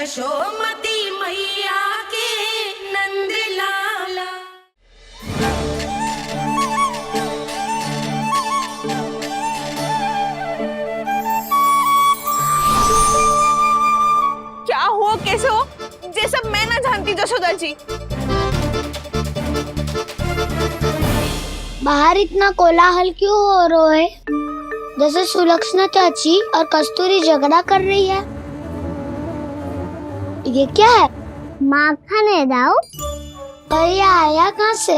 यशोमती मैया के नंद लाला। क्या हो, कैसे हो, ये सब मैं ना जानती जशोदा जी। बाहर इतना कोलाहल क्यों हो रहा है? जैसे सुलक्षणा चाची और कस्तूरी झगड़ा कर रही है। ये क्या है? माखन है दाऊ। और ये आया कहाँ से?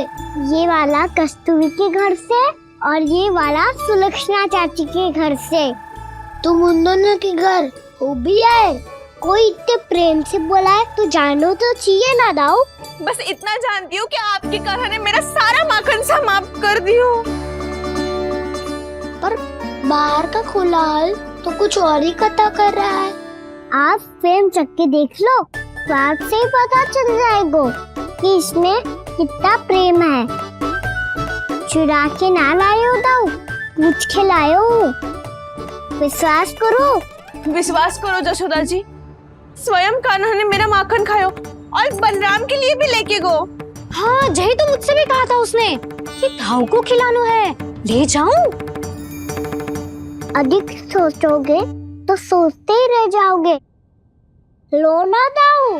ये वाला कस्तूरी के घर से और ये वाला सुलक्षणा चाची के घर से। तुम उन दोनों के घर हो भी आए? कोई इतने प्रेम से बोला है तो जानो तो चाहिए ना दाऊ। बस इतना जानती हूँ कि आपकी कथा ने मेरा सारा माखन समाप्त कर दियो। पर बाहर का कोलाहल तो कुछ और ही कथा कर रहा है। आप प्रेम चख के देख लो तो आपसे ही पता चल जाएगा कि इसमें कितना प्रेम है। चुरा के ना लायो दाऊ, पूछ के लायो। विश्वास करो जशोदा जी, स्वयं कान्हा ने मेरा माखन खायो और बलराम के लिए भी लेके गो। हाँ, यही तो मुझसे भी कहा था उसने कि दाऊ को खिलाना है, ले जाऊं। अधिक सोचोगे तो सोचते ही रह जाओगे। लो ना दाऊ।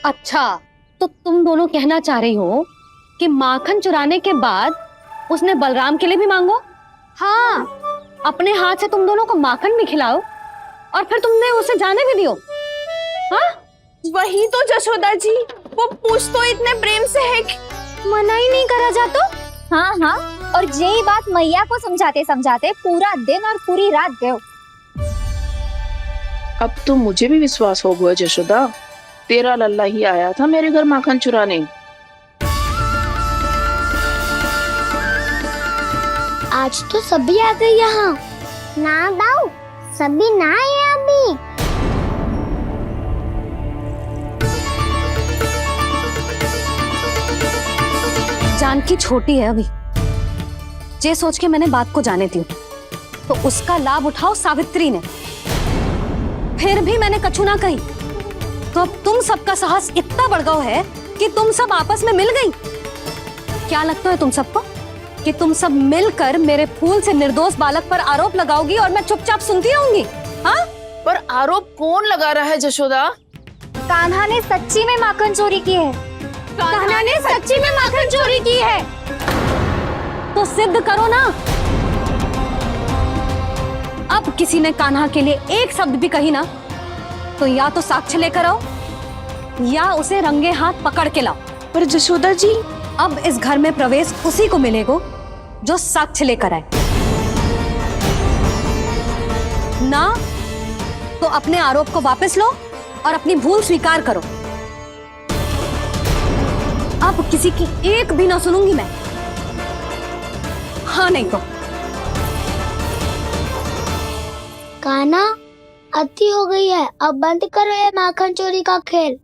अच्छा, तो तुम दोनों कहना चाह रही हो कि माखन चुराने के बाद उसने बलराम के लिए भी मांगो? हाँ, अपने हाथ से तुम दोनों को माखन भी खिलाओ और फिर तुमने उसे जाने भी दियो। हाँ? वही तो जशोदा जी, वो पूछ तो इतने प्रेम से है कि मना ही नहीं करा जातो। हाँ हाँ, और यही बात मैया को समझाते समझाते पूरा दिन और पूरी रात गयो। अब तो मुझे भी विश्वास हो गया जशोदा, तेरा लल्ला ही आया था मेरे घर माखन चुराने। आज तो सभी आ गए यहाँ। ना दाऊ, सभी ना आए अभी। जानकी छोटी है अभी, ये सोच के मैंने बात को जाने दी तो उसका लाभ उठाओ सावित्री ने। फिर भी मैंने कछु ना कही तो अब तुम सबका साहस इतना बढ़ गया है कि तुम सब आपस में मिल गई। क्या लगता है तुम सबको कि तुम सब मिलकर मेरे फूल से निर्दोष बालक पर आरोप लगाओगी और मैं चुपचाप सुनती रहूंगी? हाँ? पर आरोप कौन लगा रहा है जशोदा? कान्हा ने सच्ची में माखन चोरी की है। कान्हा ने सच्ची में माखन चोरी की है तो सिद्ध करो ना। अब किसी ने कान्हा के लिए एक शब्द भी कही ना तो या तो साक्ष्य लेकर आओ या उसे रंगे हाथ पकड़ के लाओ। पर जशोदा जी, अब इस घर में प्रवेश उसी को मिलेगा जो साक्ष्य लेकर आए। ना तो अपने आरोप को वापस लो और अपनी भूल स्वीकार करो। अब किसी की एक भी ना सुनूंगी मैं। हाँ नहीं तो। कान्हा, अति हो गई है, अब बंद करो ये माखन चोरी का खेल।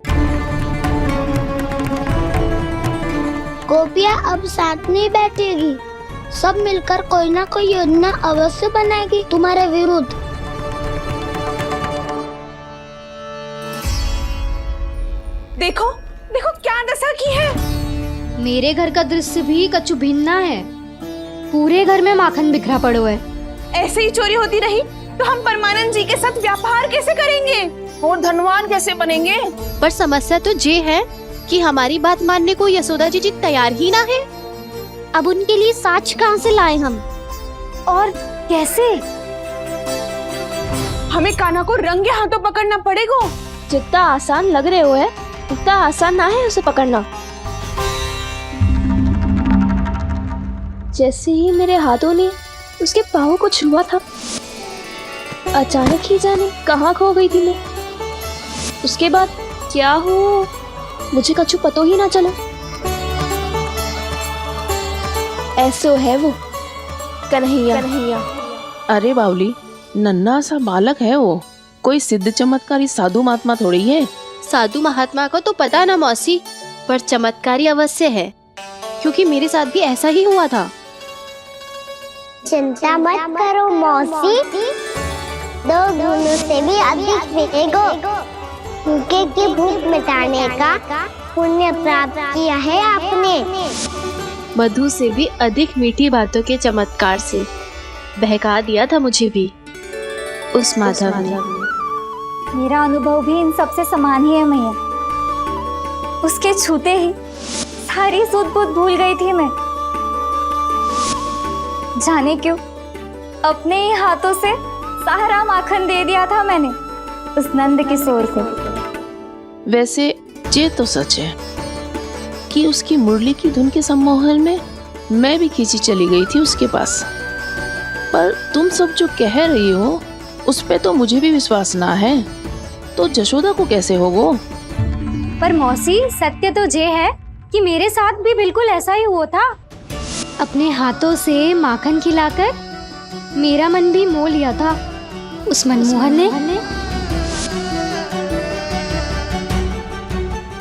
गोपियाँ अब साथ नहीं बैठेगी, सब मिलकर कोई ना कोई योजना अवश्य बनाएगी तुम्हारे विरुद्ध। देखो देखो क्या दशा की है। मेरे घर का दृश्य भी कछु भिन्न है। पूरे घर में माखन बिखरा पड़ो है। ऐसे ही चोरी होती रही तो हम परमानंद जी के साथ व्यापार कैसे करेंगे और धनवान कैसे बनेंगे? पर समस्या तो ये है कि हमारी बात मानने को यशोदा जी तैयार ही ना है। अब उनके लिए साक्ष्य कहाँ से लाएं हम, और कैसे? हमें कान्हा को रंगे हाथों पकड़ना पड़ेगा। जितना आसान लग रहे हो है उतना आसान ना है उसे पकड़ना। जैसे ही मेरे हाथों ने उसके पाँव को छुआ था, अचानक ही जाने कहाँ खो गई थी मैं। उसके बाद क्या हो मुझे कछु पतो ही ना चला। ऐसो है वो कन्हैया। अरे बावली, नन्हा सा बालक है वो, कोई सिद्ध चमत्कारी साधु महात्मा थोड़ी है। साधु महात्मा को तो पता ना मौसी, पर चमत्कारी अवश्य है, क्योंकि मेरे साथ भी ऐसा ही हुआ था। चिंता मत करो मौसी, 2 गुणों से भी अधिक मिलेगा। भूखे की भूख मिटाने का पुण्य प्राप्त किया है आपने। मधु से भी अधिक मीठी बातों के चमत्कार से बहका दिया था मुझे भी उस माधव ने। मेरा अनुभव भी इन सबसे समान ही है मैया। उसके छूते ही सारी सूध बूध भूल गई थी मैं। जाने क्यों अपने ही हाथों से सारा माखन दे दिया था मैंने उस नंद किशोर को। वैसे ये तो सच है कि उसकी मुरली की धुन के सम्मोहन में मैं भी खींची चली गई थी उसके पास। पर तुम सब जो कह रही हो उस पे तो मुझे भी विश्वास ना है, तो जशोदा को कैसे होगो? पर मौसी सत्य तो ये है कि मेरे साथ भी बिल्कुल ऐसा ही हुआ था। अपने हाथों से माखन खिलाकर मेरा मन भी मोह लिया था उस मनमोहन ने।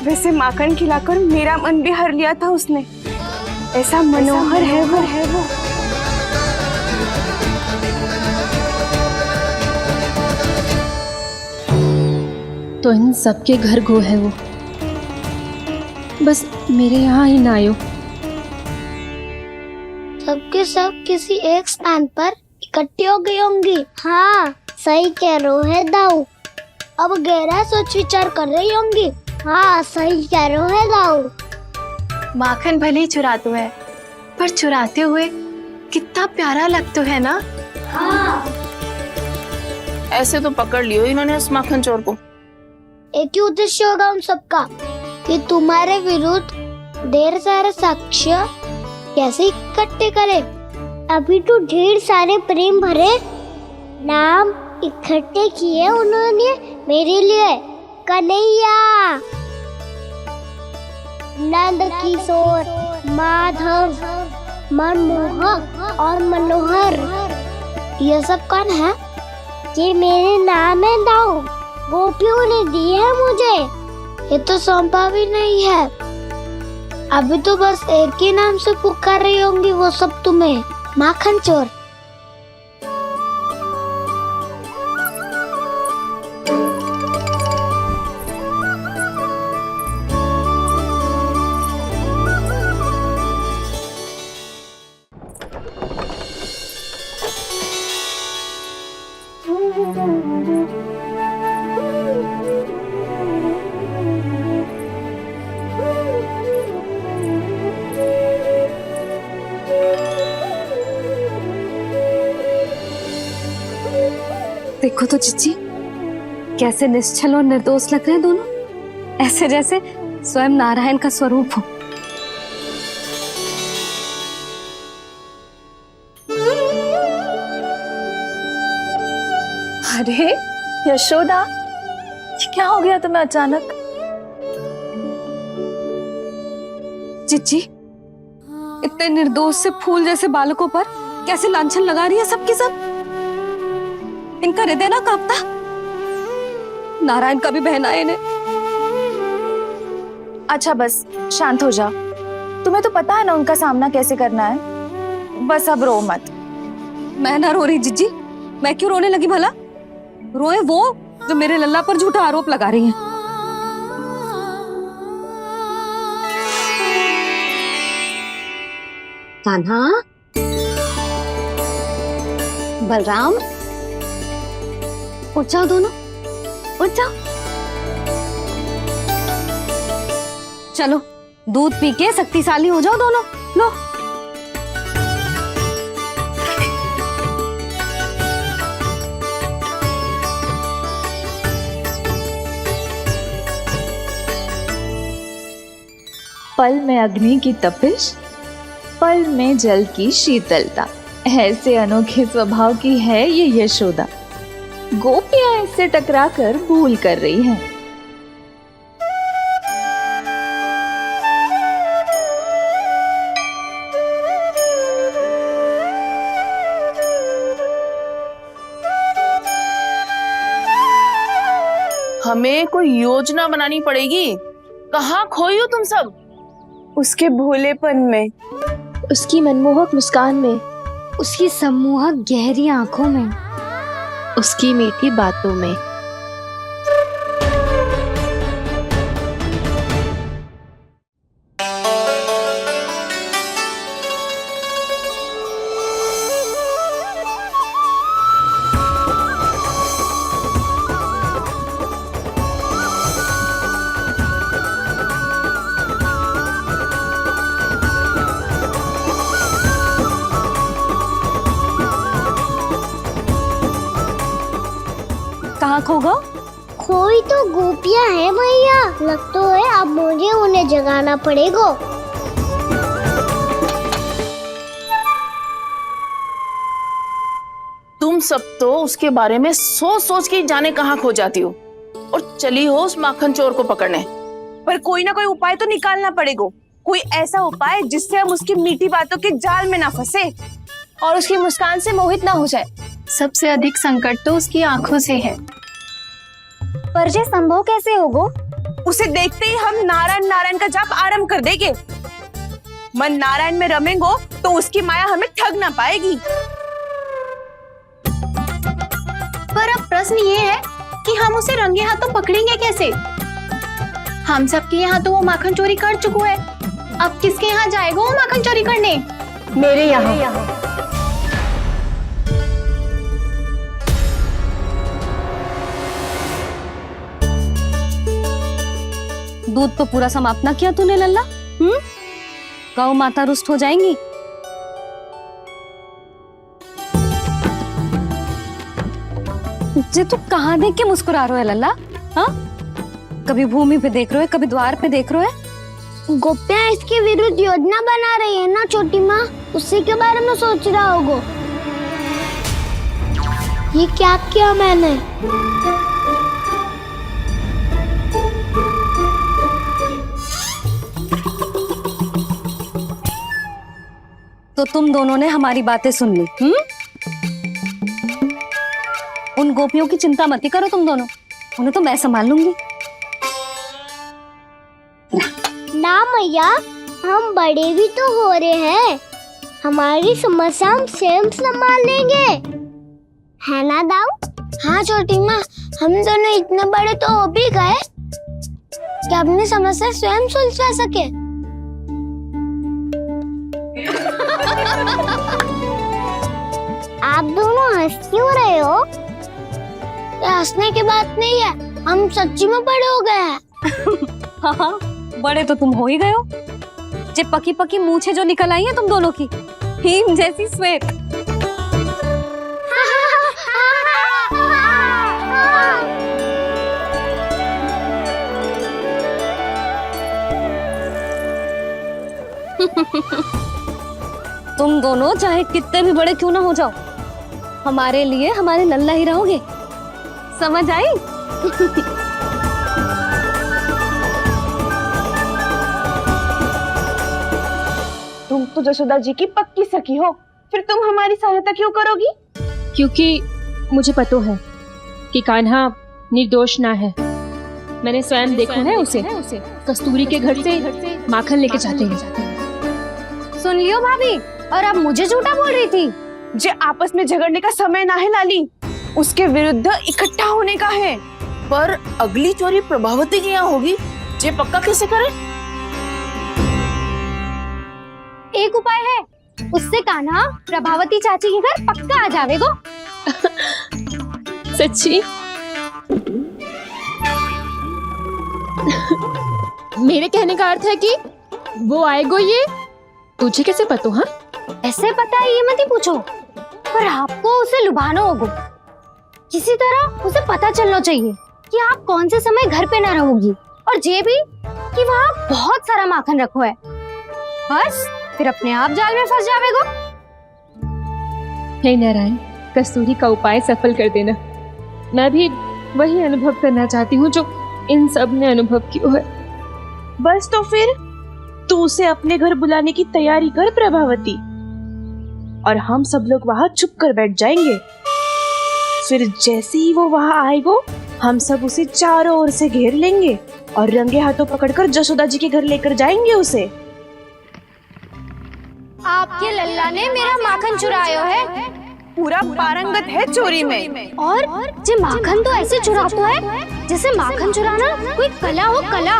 वैसे माखन खिलाकर मेरा मन भी हर लिया था उसने। ऐसा मनोहर है वो। तो इन सबके घर गो है वो, बस मेरे यहाँ ही ना आयो। सबके सब किसी एक स्थान पर इकट्ठी हो गई होंगी। हाँ सही कह रहे है दाऊ। अब गहरा सोच विचार कर रही होंगी। हाँ सही कह रहे है दाऊ। माखन भले ही चुराते है, पर चुराते हुए कितना प्यारा लगता है ना। हाँ ऐसे तो पकड़ लियो इन्होंने उस माखन चोर को। एक ही उद्देश्य होगा उन सबका कि तुम्हारे विरुद्ध ढेर सारे साक्ष्य कैसे इकट्ठे करे। अभी तो ढेर सारे प्रेम भरे नाम इकट्ठे किए उन्होंने मेरे लिए। कन्हैया, नंद किशोर, माधव, मनमोहक और मनोहर, ये सब कौन है? ये मेरे नाम है दाऊ। गोपियों ने दी है मुझे, ये तो सौंपा भी नहीं है। अभी तो बस एक ही नाम से पुकार रही होंगी वो सब तुम्हें, माखन चोर। देखो तो चिच्ची, कैसे निश्चल और निर्दोष लग रहे हैं दोनों, ऐसे जैसे स्वयं नारायण का स्वरूप हो। अरे यशोदा, ये क्या हो गया तुम्हें अचानक? चिच्ची, इतने निर्दोष से फूल जैसे बालकों पर कैसे लांछन लगा रही है सबकी सब। इनका हृदय ना कांपता? नारायण का भी बहना है इन्हें। अच्छा बस शांत हो जाओ, तुम्हें तो पता है ना उनका सामना कैसे करना है। बस अब रो मत। मैं ना रो रही जिज्जी, मैं क्यों रोने लगी भला? रोए वो जो मेरे लल्ला पर झूठा आरोप लगा रही हैं। कान्हा, बलराम, उठ जाओ दोनों, उठ जाओ। चलो दूध पी के शक्तिशाली हो जाओ दोनों। लो। पल में अग्नि की तपिश, पल में जल की शीतलता, ऐसे अनोखे स्वभाव की है ये यशोदा। गोपियां इससे टकराकर भूल कर रही हैं। हमें कोई योजना बनानी पड़ेगी। कहाँ खोई हो तुम सब? उसके भोलेपन में, उसकी मनमोहक मुस्कान में, उसकी सम्मोहक गहरी आंखों में, उसकी मीठी बातों में। कहाँ खो गो? कोई तो गोपियां हैं भैया, लगता है अब मुझे उन्हें जगाना पड़ेगा। तुम सब तो उसके बारे में सोच सोच के जाने कहाँ खो जाती हो और चली हो उस माखन चोर को पकड़ने। पर कोई ना कोई उपाय तो निकालना पड़ेगा। कोई ऐसा उपाय जिससे हम उसकी मीठी बातों के जाल में ना फंसे और उसकी मुस्कान से मोहित ना हो जाए। सबसे अधिक संकट तो उसकी आंखों से है। पर ये संभव कैसे होगा? उसे देखते ही हम नारायण नारायण का जाप आरंभ कर देंगे। मन नारायण में रमेंगो तो उसकी माया हमें ठग ना पाएगी। पर अब प्रश्न ये है कि हम उसे रंगे हाथों पकड़ेंगे कैसे? हम सबके यहाँ तो वो माखन चोरी कर चुका है। अब किसके यहाँ जाएगा वो माखन चोरी करने? मेरे यहाँ। दूध तो पूरा समाप्त ना किया तूने लल्ला। गौ माता रुष्ट हो जाएंगी। जे तू कहाँ देख के मुस्कुरा रहे हो लल्ला? हाँ, कभी भूमि पे देख रहे हो, कभी द्वार पे देख रहे हो। गोपियां इसके विरुद्ध योजना बना रही है ना छोटी माँ, उसी के बारे में सोच रहा होगा। ये क्या किया मैंने? तो तुम दोनों ने हमारी बातें सुन ली। उन गोपियों की चिंता मत करो तुम दोनों, उन्हें तो मैं संभाल लूंगी। ना मैया, हम बड़े भी तो हो रहे हैं, हमारी समस्या हम स्वयं संभाल लेंगे, है ना दाऊ? हाँ छोटी माँ, हम दोनों इतने बड़े तो हो भी गए कि अपनी समस्या स्वयं सुलझा सके। आप दोनों हंस क्यों रहे हो? ये हंसने की बात नहीं है, हम सच्ची में बड़े हो गए हैं। हाँ, बड़े तो तुम हो ही गए हो। जे पकी पकी मूछें जो निकल आई हैं तुम दोनों की, हिम जैसी श्वेत। तुम दोनों चाहे कितने भी बड़े क्यों ना हो जाओ, हमारे लिए हमारे लल्ला ही रहोगे, समझ आई? तुम तो जसोदा जी की पक्की सखी हो, फिर तुम हमारी सहायता क्यों करोगी? क्योंकि मुझे पता है कि कान्हा निर्दोष ना है। मैंने स्वयं देखा है उसे कस्तूरी के घर से माखन लेके जाते हैं। सुन लियो भाभी, और अब मुझे झूठा बोल रही थी। जे आपस में झगड़ने का समय ना है लाली, उसके विरुद्ध इकट्ठा होने का है। पर अगली चोरी प्रभावती की यहाँ होगी, जे पक्का कैसे करे? एक उपाय है, उससे कान्हा प्रभावती चाची के घर पक्का आ जावेगो। सच्ची? मेरे कहने का अर्थ है कि वो आएगो, ये तुझे कैसे पता? हाँ, ऐसे पता है ये मत ही पूछो, पर आपको उसे लुभाना होगा। किसी तरह उसे पता चलना चाहिए कि आप कौन से समय घर पे ना रहोगी, और ये भी कि वहाँ बहुत सारा माखन रखो है। बस फिर अपने आप जाल में फंस जावेगो। हे नारायण, कस्तूरी का उपाय सफल कर देना। मैं भी वही अनुभव करना चाहती हूँ जो इन सब ने अनुभव किया है। बस तो फिर तू उसे अपने घर बुलाने की तैयारी कर प्रभावती, और हम सब लोग वहाँ चुप कर बैठ जाएंगे। फिर जैसे ही वो वहाँ आएगो, हम सब उसे चारों ओर से घेर लेंगे और रंगे हाथों पकड़कर जशोदा जी के घर लेकर जाएंगे उसे। आपके लल्ला ने मेरा माखन चुरायो है पूरा पारंगत है चोरी में। और जे माखन तो ऐसे चुराता है जैसे माखन चुराना कोई कला हो, कला।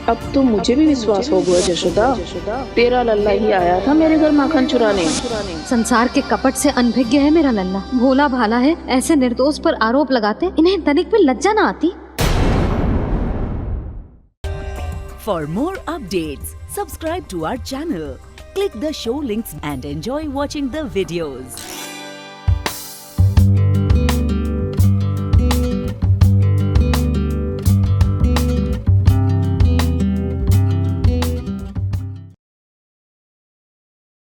अब तो मुझे भी विश्वास हो गया जशोदा, तेरा लल्ला ही आया था मेरे घर माखन चुराने। संसार के कपट से अनभिज्ञ है मेरा लल्ला, भोला भाला है। ऐसे निर्दोष पर आरोप लगाते इन्हें तनिक भी लज्जा ना आती। For more updates, subscribe to our channel, click the show links and enjoy watching the videos.